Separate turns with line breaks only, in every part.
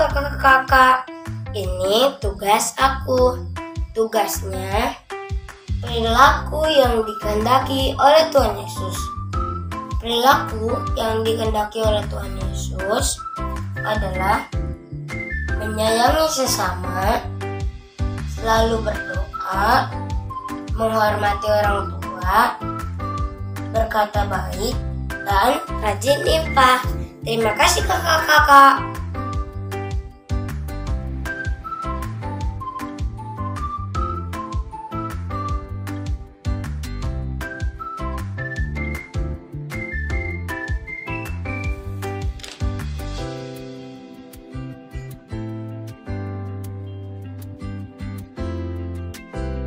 kakak-kakak, ini tugas aku. Tugasnya perilaku yang dikehendaki oleh Tuhan Yesus. Perilaku yang dikehendaki oleh Tuhan Yesus adalah menyayangi sesama, selalu berdoa, menghormati orang tua, berkata baik, dan rajin infak. Terima kasih kakak-kakak.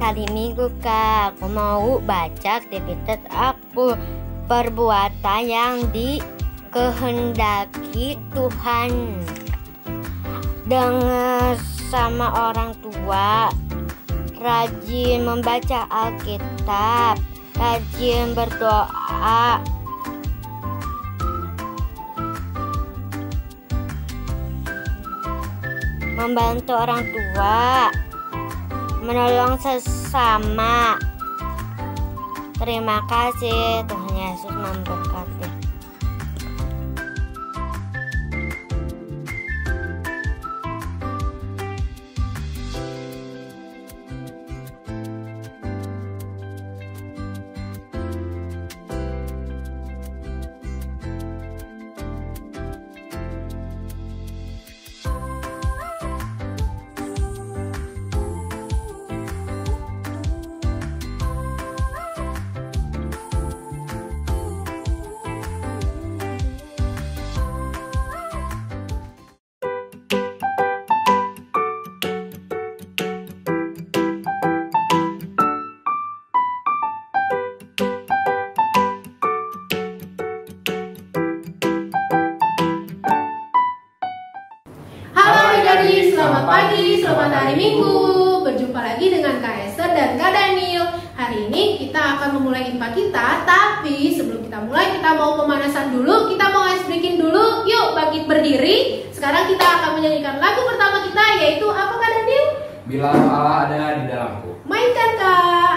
Hari Minggu Kak, aku mau baca aktivitas aku. Perbuatan yang dikehendaki Tuhan. Dengar sama orang tua, rajin membaca Alkitab, rajin berdoa, membantu orang tua, menolong sesama. Terima kasih, Tuhan Yesus memberkati.
Selamat pagi, selamat hari Minggu. Berjumpa lagi dengan Kak Esther dan Kak Daniel. Hari ini kita akan memulai IPA kita. Tapi sebelum kita mulai, kita mau pemanasan dulu. Kita mau ice breaking dulu. Yuk bangkit berdiri. Sekarang kita akan menyanyikan lagu pertama kita, yaitu apa Kak Daniel?
Bila Allah ada di dalamku.
Mainkan Kak.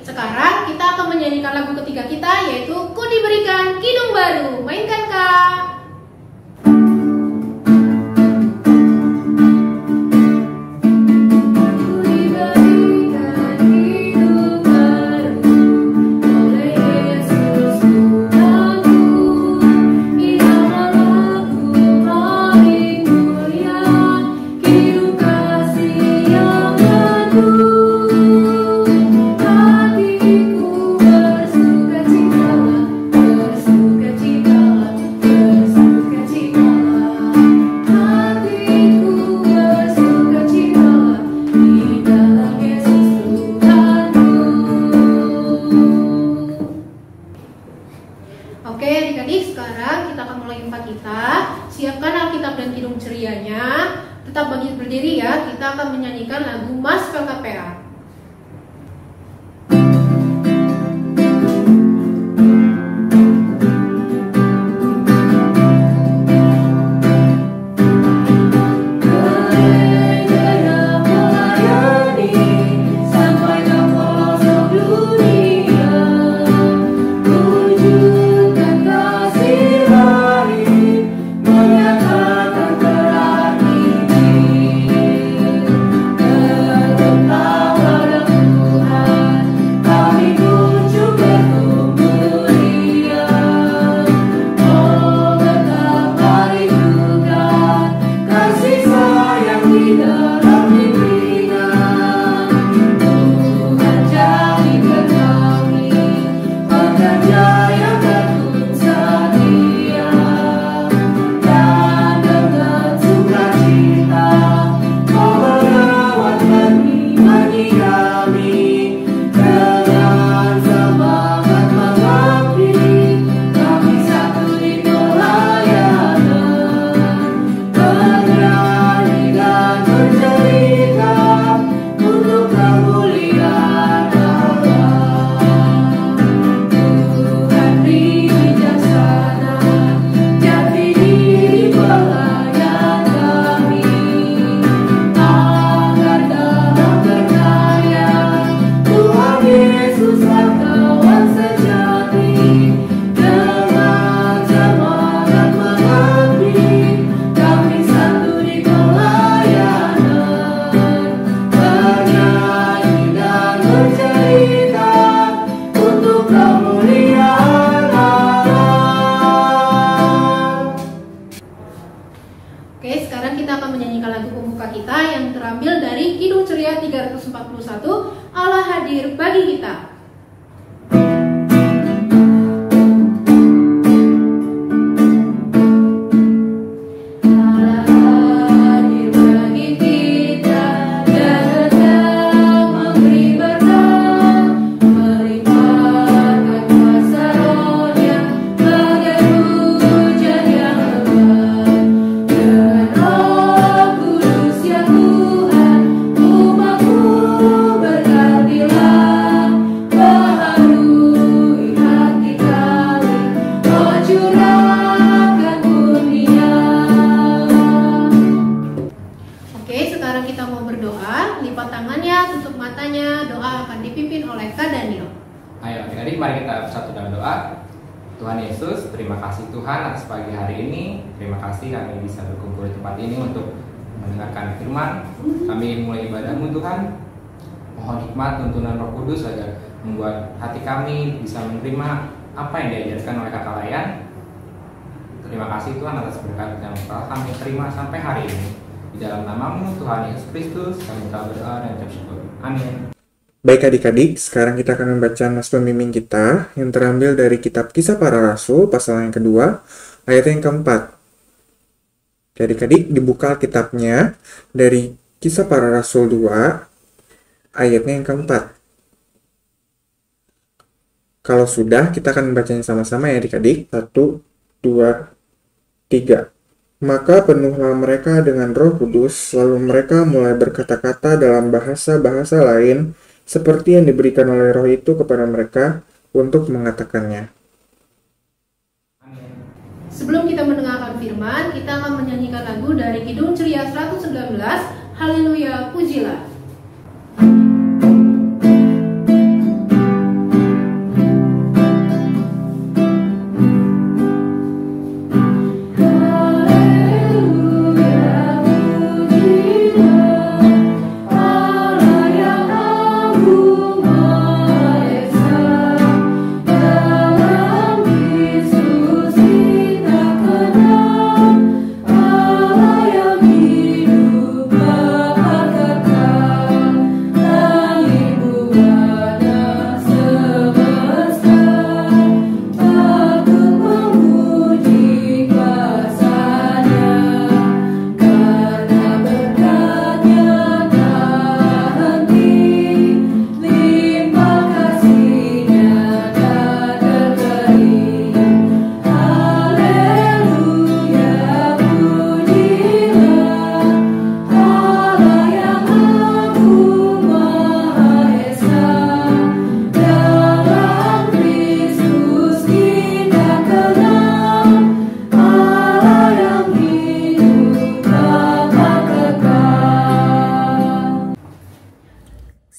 Sekarang kita akan menyanyikan lagu ketiga kita, yaitu Ku Diberikan Kidung Baru. Mainkan Kak. Oke adik-adik, sekarang kita akan mulai IPA kita. Siapkan Alkitab dan Kidung Cerianya. Tetap bangkit berdiri ya. Kita akan menyanyikan lagu Mas PKPA. akan menyanyikan lagu pembuka kita yang terambil dari Kidung Ceria 341, Allah hadir bagi kita.
Adik-adik, mari kita bersatu dalam doa. Tuhan Yesus, terima kasih Tuhan atas pagi hari ini. Terima kasih kami bisa berkumpul di tempat ini untuk mendengarkan firman. Kami ingin mulai ibadah-Mu Tuhan. Mohon hikmat tuntunan Roh Kudus agar membuat hati kami bisa menerima apa yang diajarkan oleh kakak Layan. Terima kasih Tuhan atas berkat yang telah kami terima sampai hari ini. Di dalam nama-Mu Tuhan Yesus Kristus kami telah berdoa dan ucap syukur. Amin.
Baik adik-adik, sekarang kita akan membaca nas pembimbing kita yang terambil dari kitab Kisah Para Rasul pasal yang kedua, ayat yang keempat. Adik-adik dibuka kitabnya dari Kisah Para Rasul 2, ayatnya yang keempat. Kalau sudah, kita akan membacanya sama-sama ya adik-adik. 1, 2, 3. Maka penuhlah mereka dengan Roh Kudus, lalu mereka mulai berkata-kata dalam bahasa-bahasa lain, seperti yang diberikan oleh Roh itu kepada mereka untuk mengatakannya.
Sebelum kita mendengarkan firman, kita akan menyanyikan lagu dari Kidung Ceria 119, Haleluya, Pujilah.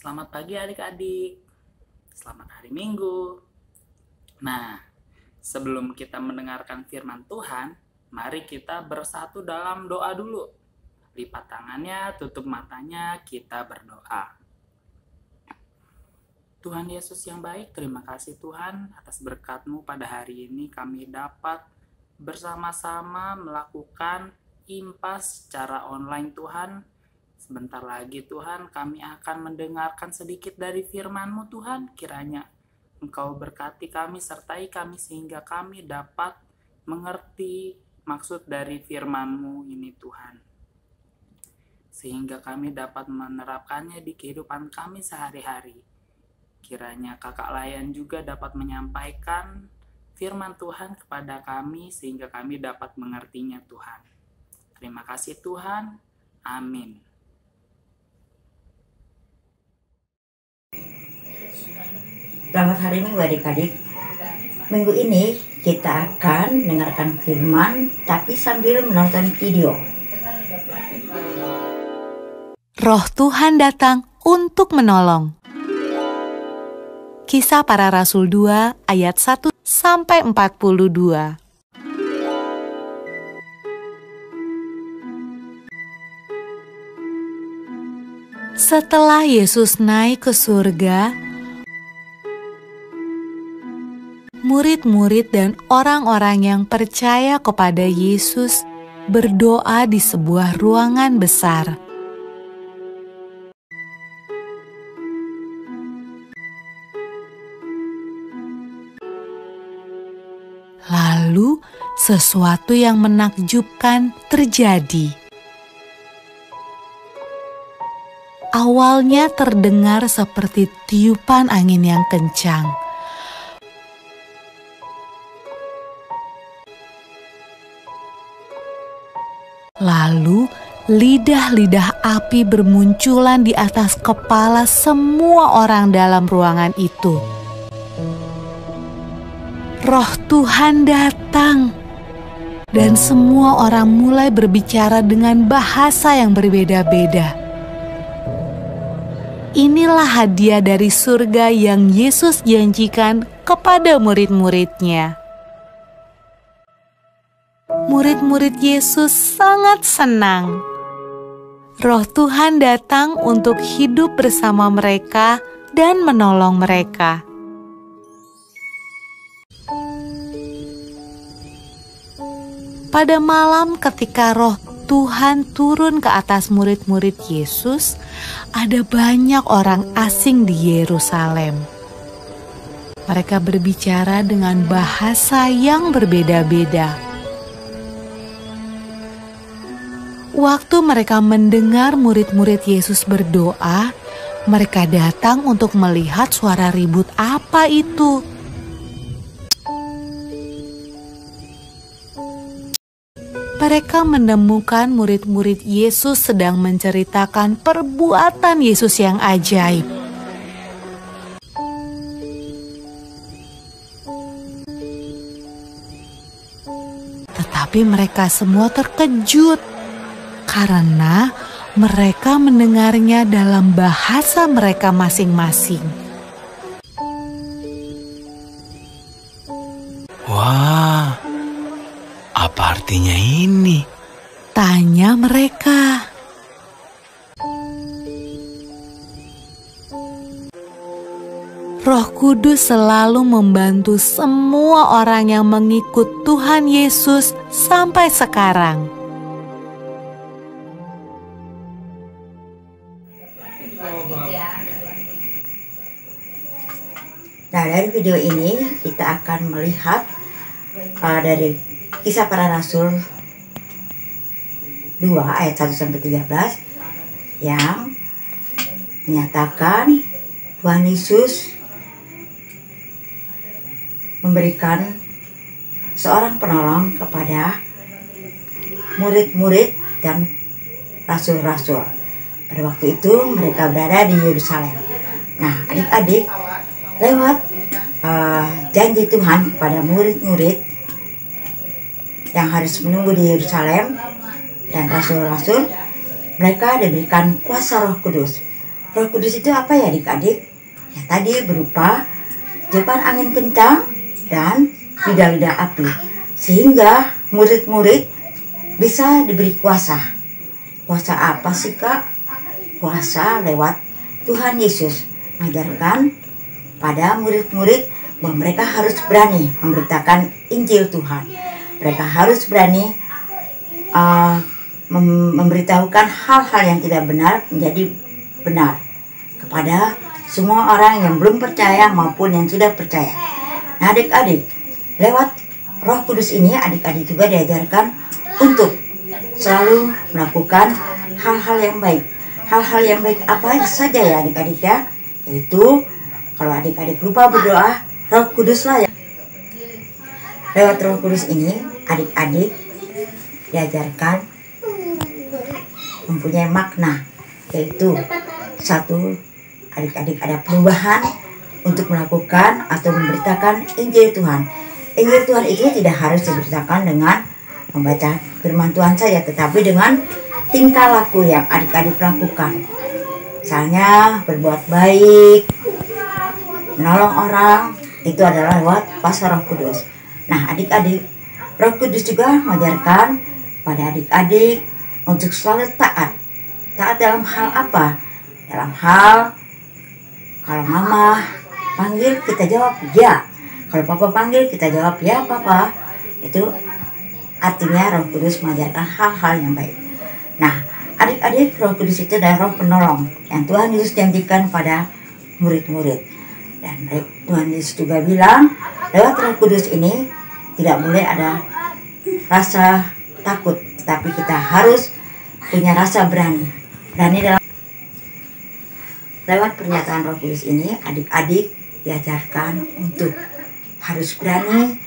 Selamat pagi adik-adik, selamat hari Minggu. Nah, sebelum kita mendengarkan firman Tuhan, mari kita bersatu dalam doa dulu. Lipat tangannya, tutup matanya, kita berdoa. Tuhan Yesus yang baik, terima kasih Tuhan atas berkat-Mu pada hari ini kami dapat bersama-sama melakukan impas secara online Tuhan. Sebentar lagi Tuhan kami akan mendengarkan sedikit dari firman-Mu Tuhan. Kiranya Engkau berkati kami, sertai kami sehingga kami dapat mengerti maksud dari firman-Mu ini Tuhan. Sehingga kami dapat menerapkannya di kehidupan kami sehari-hari. Kiranya kakak Layan juga dapat menyampaikan firman Tuhan kepada kami sehingga kami dapat mengertinya Tuhan. Terima kasih Tuhan. Amin.
Selamat hari Minggu adik-adik. Minggu ini kita akan mendengarkan firman tapi sambil menonton video.
Roh Tuhan datang untuk menolong. Kisah Para Rasul 2 ayat 1 sampai 42. Setelah Yesus naik ke surga, murid-murid dan orang-orang yang percaya kepada Yesus berdoa di sebuah ruangan besar. Lalu, sesuatu yang menakjubkan terjadi. Awalnya terdengar seperti tiupan angin yang kencang. Lalu, lidah-lidah api bermunculan di atas kepala semua orang dalam ruangan itu. Roh Tuhan datang, dan semua orang mulai berbicara dengan bahasa yang berbeda-beda. Inilah hadiah dari surga yang Yesus janjikan kepada murid-muridnya. Murid-murid Yesus sangat senang. Roh Tuhan datang untuk hidup bersama mereka dan menolong mereka. Pada malam ketika Roh Tuhan turun ke atas murid-murid Yesus, ada banyak orang asing di Yerusalem. Mereka berbicara dengan bahasa yang berbeda-beda. Waktu mereka mendengar murid-murid Yesus berdoa, mereka datang untuk melihat suara ribut apa itu. Mereka menemukan murid-murid Yesus sedang menceritakan perbuatan Yesus yang ajaib. Tetapi mereka semua terkejut karena mereka mendengarnya dalam bahasa mereka masing-masing.
Wah, apa artinya ini?
Tanya mereka. Roh Kudus selalu membantu semua orang yang mengikut Tuhan Yesus sampai sekarang.
Nah, dari video ini kita akan melihat dari Kisah Para Rasul 2 ayat 1-13 yang menyatakan Tuhan Yesus memberikan seorang penolong kepada murid-murid dan rasul-rasul. Pada waktu itu mereka berada di Yerusalem. Nah, adik-adik, lewat janji Tuhan kepada murid-murid yang harus menunggu di Yerusalem dan rasul-rasul, mereka diberikan kuasa Roh Kudus. Roh Kudus itu apa ya adik-adik? Ya, tadi berupa tiupan angin kencang dan lidah-lidah api, sehingga murid-murid bisa diberi kuasa. Kuasa apa sih Kak? Kuasa lewat Tuhan Yesus mengajarkan pada murid-murid bahwa mereka harus berani memberitakan Injil Tuhan. Mereka harus berani memberitahukan hal-hal yang tidak benar menjadi benar kepada semua orang yang belum percaya maupun yang sudah percaya. Nah, adik-adik, lewat Roh Kudus ini adik-adik juga diajarkan untuk selalu melakukan hal-hal yang baik. Hal-hal yang baik apa saja ya adik-adik ya? Yaitu kalau adik-adik lupa berdoa, Roh Kuduslah ya. Lewat Roh Kudus ini adik-adik diajarkan mempunyai makna, yaitu satu, adik-adik ada perubahan untuk melakukan atau memberitakan Injil Tuhan. Injil Tuhan itu tidak harus diberitakan dengan membaca firman Tuhan saja, tetapi dengan tingkah laku yang adik-adik lakukan. Misalnya berbuat baik, menolong orang, itu adalah lewat kuasa Roh Kudus. Nah, adik-adik, Roh Kudus juga mengajarkan pada adik-adik untuk selalu taat. Taat dalam hal apa? Dalam hal kalau mama panggil kita jawab ya. Kalau papa panggil kita jawab ya papa. Itu Artinya Roh Kudus mengajarkan hal-hal yang baik. Nah, adik-adik, Roh Kudus itu adalah Roh penolong yang Tuhan Yesus janjikan pada murid-murid. Dan Tuhan Yesus juga bilang, lewat Roh Kudus ini tidak boleh ada rasa takut, tetapi kita harus punya rasa berani. Berani dalam lewat pernyataan Roh Kudus ini, adik-adik diajarkan untuk harus berani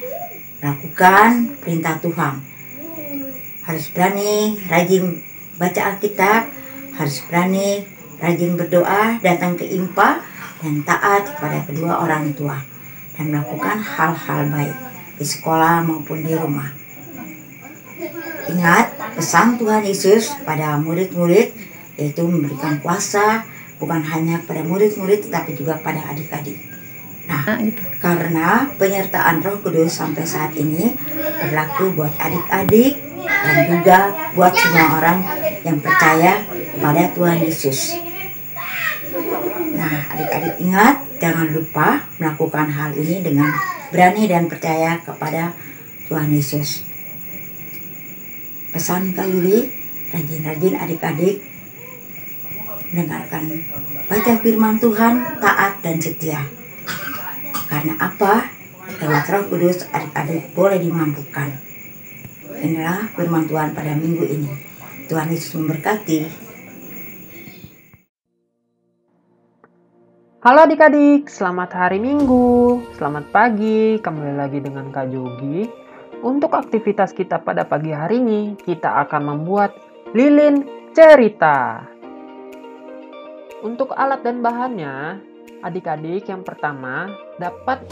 lakukan perintah Tuhan. Harus berani rajin baca Alkitab, harus berani rajin berdoa, datang ke IMPA, dan taat kepada kedua orang tua, dan melakukan hal-hal baik di sekolah maupun di rumah. Ingat pesan Tuhan Yesus pada murid-murid, yaitu memberikan kuasa bukan hanya pada murid-murid tetapi juga pada adik-adik. Nah, karena penyertaan Roh Kudus sampai saat ini berlaku buat adik-adik dan juga buat semua orang yang percaya pada Tuhan Yesus. Nah, adik-adik ingat, jangan lupa melakukan hal ini dengan berani dan percaya kepada Tuhan Yesus. Pesan Kak Yuli, rajin-rajin adik-adik mendengarkan baca firman Tuhan, taat dan setia. Karena apa? Lewat Roh Kudus adik-adik boleh dimampukan. Inilah firman Tuhan pada minggu ini. Tuhan Yesus memberkati.
Halo adik-adik, selamat hari Minggu, selamat pagi, kembali lagi dengan Kak Jogi. Untuk aktivitas kita pada pagi hari ini, kita akan membuat lilin cerita. Untuk alat dan bahannya, adik-adik yang pertama dapat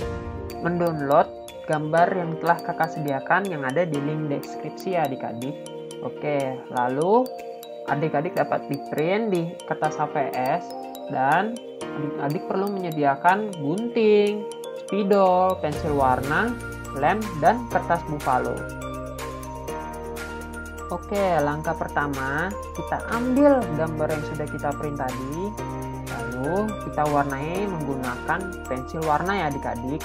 mendownload gambar yang telah kakak sediakan yang ada di link deskripsi ya adik-adik. Oke, lalu adik-adik dapat di print di kertas HVS dan adik-adik perlu menyediakan gunting, spidol, pensil warna, lem, dan kertas buffalo. Oke, langkah pertama kita ambil gambar yang sudah kita print tadi, lalu kita warnai menggunakan pensil warna ya adik-adik.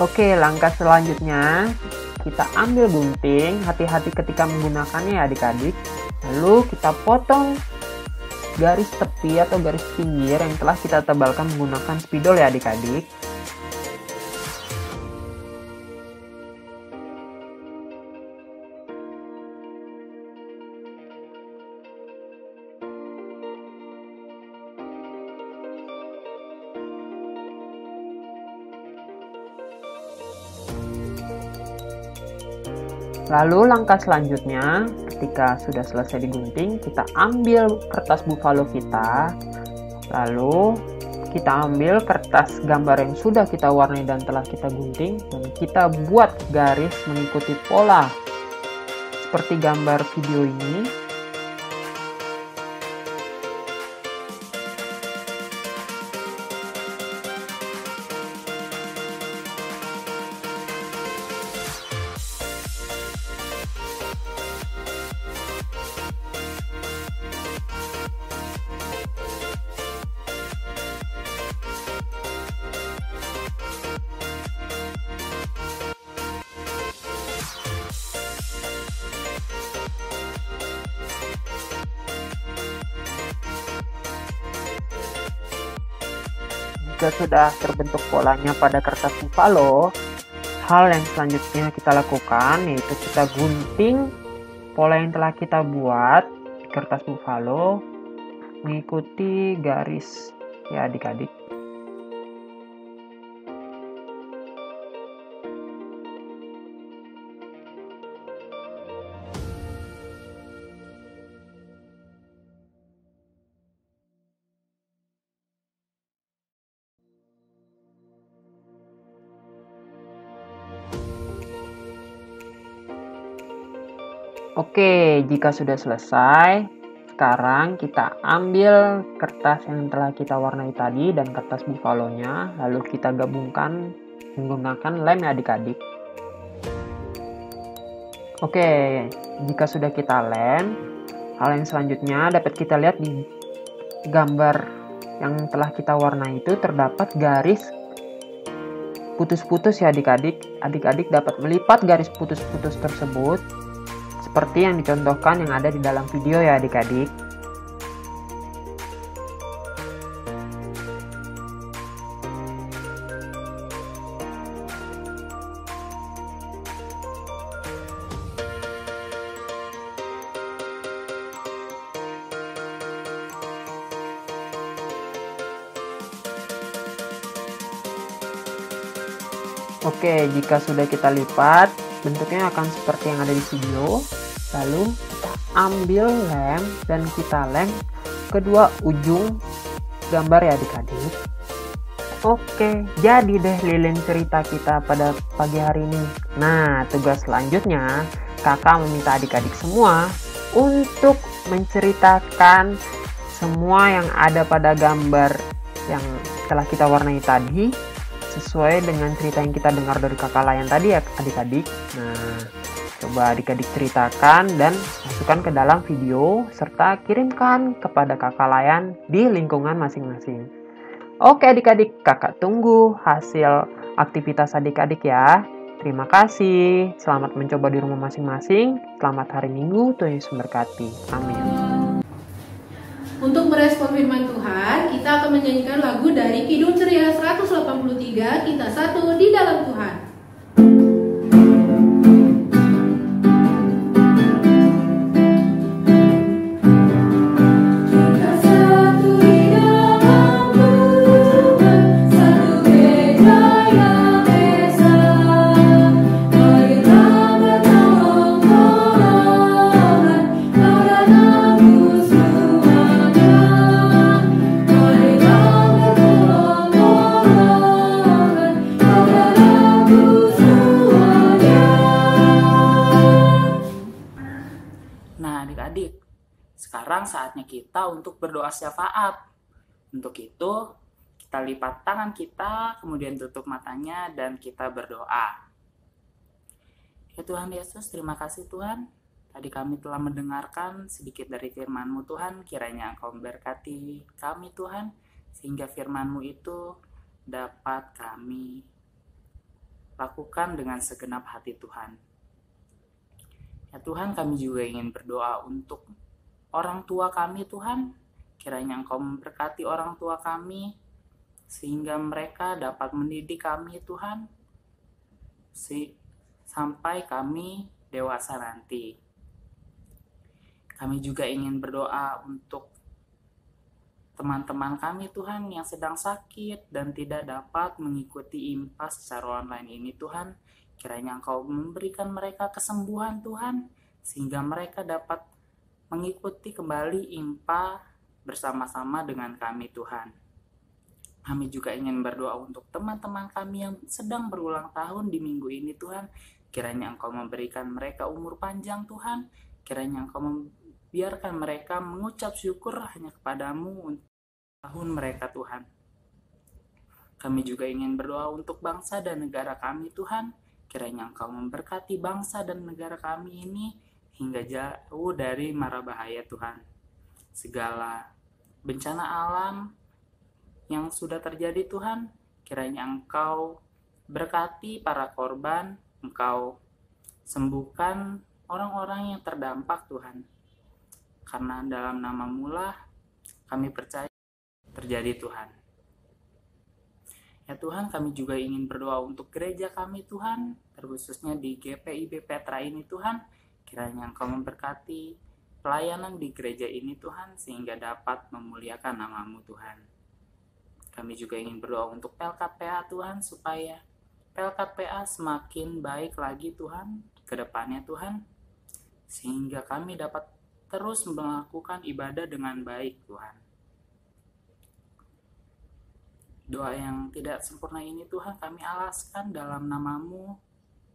Oke, langkah selanjutnya kita ambil gunting, hati-hati ketika menggunakannya ya adik-adik. Lalu kita potong garis tepi atau garis pinggir yang telah kita tebalkan menggunakan spidol ya adik-adik. Lalu langkah selanjutnya, ketika sudah selesai digunting, kita ambil kertas buffalo kita, lalu kita ambil kertas gambar yang sudah kita warnai dan telah kita gunting, dan kita buat garis mengikuti pola seperti gambar video ini. Jika sudah terbentuk polanya pada kertas buffalo, hal yang selanjutnya kita lakukan yaitu kita gunting pola yang telah kita buat di kertas buffalo mengikuti garis ya adik-adik. Oke, jika sudah selesai, sekarang kita ambil kertas yang telah kita warnai tadi dan kertas bufalonya, lalu kita gabungkan menggunakan lem ya adik-adik. Oke, jika sudah kita lem, hal yang selanjutnya dapat kita lihat di gambar yang telah kita warnai itu terdapat garis putus-putus ya adik-adik. Adik-adik dapat melipat garis putus-putus tersebut seperti yang dicontohkan yang ada di dalam video ya adik-adik. Oke, jika sudah kita lipat, bentuknya akan seperti yang ada di video. Lalu kita ambil lem dan kita lem kedua ujung gambar ya adik-adik. Oke, jadi deh lilin cerita kita pada pagi hari ini. Nah, tugas selanjutnya kakak meminta adik-adik semua untuk menceritakan semua yang ada pada gambar yang telah kita warnai tadi sesuai dengan cerita yang kita dengar dari kakak Layan tadi ya adik-adik. Nah, coba adik-adik ceritakan dan masukkan ke dalam video serta kirimkan kepada kakak Layan di lingkungan masing-masing. Oke adik-adik, kakak tunggu hasil aktivitas adik-adik ya. Terima kasih. Selamat mencoba di rumah masing-masing. Selamat hari Minggu, Tuhan Yesus memberkati. Amin.
Untuk merespon firman Tuhan, kita akan menyanyikan lagu dari Kidung Ceria 183, Kita Satu di Dalam Tuhan.
Sekarang saatnya kita untuk berdoa syafaat. Untuk itu, kita lipat tangan kita, kemudian tutup matanya, dan kita berdoa. Ya Tuhan Yesus, terima kasih Tuhan. Tadi kami telah mendengarkan sedikit dari firman-Mu Tuhan. Kiranya Engkau memberkati kami Tuhan, sehingga firman-Mu itu dapat kami lakukan dengan segenap hati Tuhan. Ya Tuhan, kami juga ingin berdoa untuk orang tua kami Tuhan, kiranya Engkau memberkati orang tua kami, sehingga mereka dapat mendidik kami Tuhan, sampai kami dewasa nanti. Kami juga ingin berdoa untuk teman-teman kami Tuhan yang sedang sakit dan tidak dapat mengikuti IMPA secara online ini Tuhan, kiranya Engkau memberikan mereka kesembuhan Tuhan, sehingga mereka dapat mengikuti kembali IMPA bersama-sama dengan kami Tuhan. Kami juga ingin berdoa untuk teman-teman kami yang sedang berulang tahun di minggu ini Tuhan. Kiranya Engkau memberikan mereka umur panjang Tuhan. Kiranya Engkau membiarkan mereka mengucap syukur hanya kepadamu untuk tahun mereka Tuhan. Kami juga ingin berdoa untuk bangsa dan negara kami Tuhan. Kiranya Engkau memberkati bangsa dan negara kami ini hingga jauh dari mara bahaya Tuhan. Segala bencana alam yang sudah terjadi Tuhan, kiranya Engkau berkati para korban, Engkau sembuhkan orang-orang yang terdampak Tuhan. Karena dalam nama-Mu lah kami percaya terjadi Tuhan. Ya Tuhan, kami juga ingin berdoa untuk gereja kami Tuhan, terkhususnya di GPIB Petra ini Tuhan. Kiranya Engkau memberkati pelayanan di gereja ini Tuhan, sehingga dapat memuliakan nama-Mu Tuhan. Kami juga ingin berdoa untuk PLKPA Tuhan, supaya PLKPA semakin baik lagi Tuhan ke depannya Tuhan, sehingga kami dapat terus melakukan ibadah dengan baik Tuhan. Doa yang tidak sempurna ini Tuhan kami alaskan dalam nama-Mu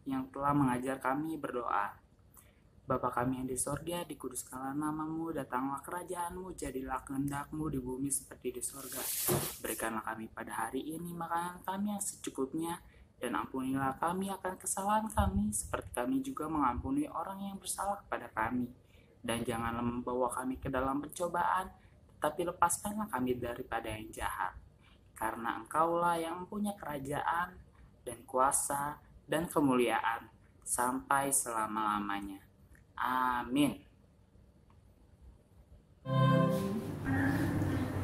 yang telah mengajar kami berdoa. Bapa kami yang di sorga, dikuduskanlah namamu, datanglah kerajaanmu, jadilah kehendakmu di bumi seperti di sorga. Berikanlah kami pada hari ini makanan kami yang secukupnya, dan ampunilah kami akan kesalahan kami, seperti kami juga mengampuni orang yang bersalah kepada kami. Dan janganlah membawa kami ke dalam pencobaan, tetapi lepaskanlah kami daripada yang jahat. Karena Engkaulah yang mempunyai kerajaan, dan kuasa, dan kemuliaan, sampai selama-lamanya. Amin.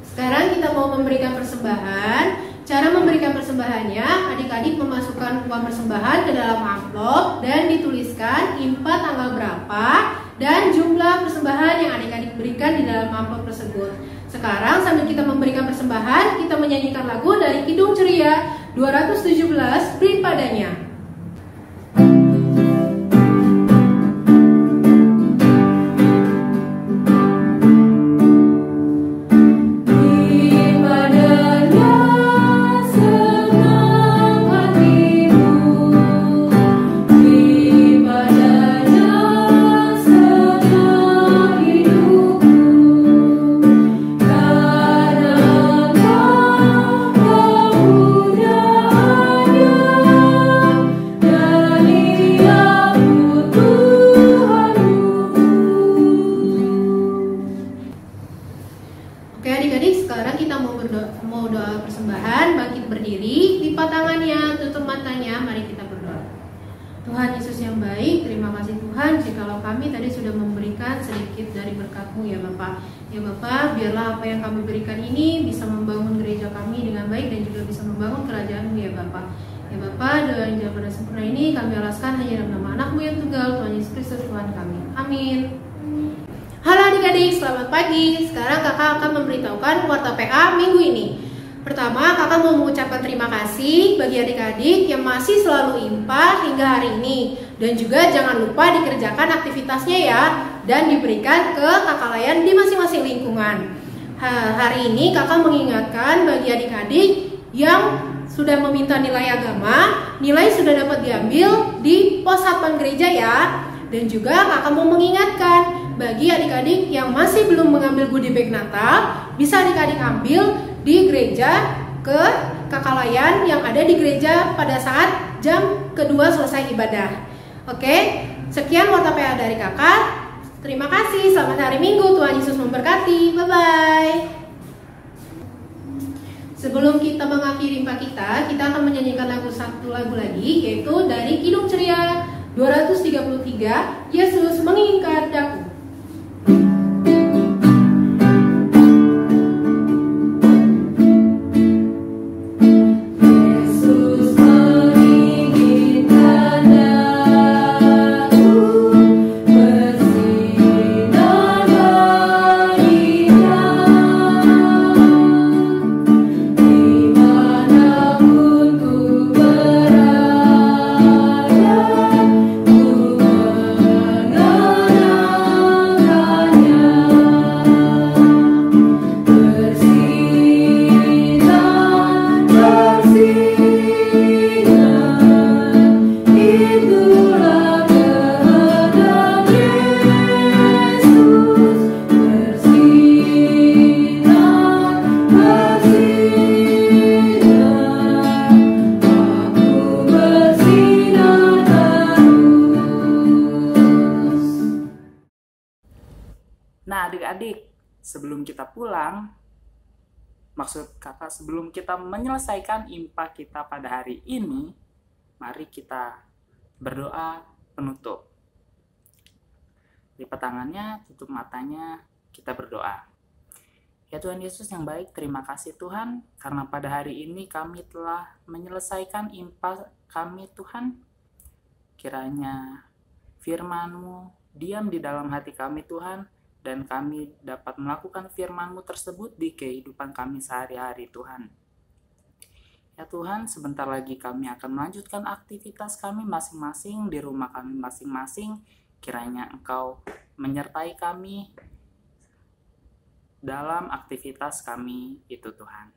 Sekarang kita mau memberikan persembahan. Cara memberikan persembahannya, adik-adik memasukkan uang persembahan ke dalam amplop dan dituliskan impa tanggal berapa dan jumlah persembahan yang adik-adik berikan di dalam amplop tersebut. Sekarang sambil kita memberikan persembahan, kita menyanyikan lagu dari Kidung Ceria 217, Beri Padanya. Tuhan Yesus yang baik, terima kasih Tuhan jikalau kami tadi sudah memberikan sedikit dari berkat-Mu ya Bapak. Ya Bapak, biarlah apa yang kami berikan ini bisa membangun gereja kami dengan baik dan juga bisa membangun kerajaan-Mu ya Bapak. Ya Bapak, doa yang pada sempurna ini kami alaskan hanya dalam nama anak-Mu yang tunggal, Tuhan Yesus Kristus Tuhan kami. Amin. Halo adik-adik, selamat pagi. Sekarang kakak akan memberitahukan warta PA minggu ini. Pertama, kakak mau mengucapkan terima kasih bagi adik-adik yang masih selalu impa hingga hari ini. Dan juga jangan lupa dikerjakan aktivitasnya ya, dan diberikan ke kakak layan di masing-masing lingkungan. Hari ini kakak mengingatkan bagi adik-adik yang sudah meminta nilai agama, nilai sudah dapat diambil di pos satpam gereja ya. Dan juga kakak mau mengingatkan bagi adik-adik yang masih belum mengambil goodie bag Natal, bisa adik-adik ambil di gereja ke kakak layan yang ada di gereja pada saat jam kedua selesai ibadah. Oke, sekian warta PA dari kakak. Terima kasih, selamat hari Minggu, Tuhan Yesus memberkati. Bye-bye. Sebelum kita mengakhiri impa kita akan menyanyikan satu lagu lagi, yaitu dari Kidung Ceria 233, Yesus Mengikat Daku.
Nah adik-adik, sebelum kita pulang, maksud kakak sebelum kita menyelesaikan impa kita pada hari ini, mari kita berdoa penutup. Lipat tangannya, tutup matanya, kita berdoa. Ya Tuhan Yesus yang baik, terima kasih Tuhan, karena pada hari ini kami telah menyelesaikan impa kami Tuhan. Kiranya firman-Mu diam di dalam hati kami Tuhan, dan kami dapat melakukan firman-Mu tersebut di kehidupan kami sehari-hari Tuhan. Ya Tuhan, sebentar lagi kami akan melanjutkan aktivitas kami masing-masing di rumah kami masing-masing. Kiranya Engkau menyertai kami dalam aktivitas kami itu Tuhan.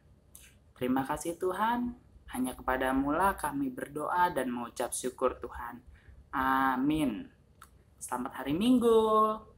Terima kasih Tuhan, hanya kepadamu lah kami berdoa dan mengucap syukur Tuhan. Amin. Selamat hari Minggu.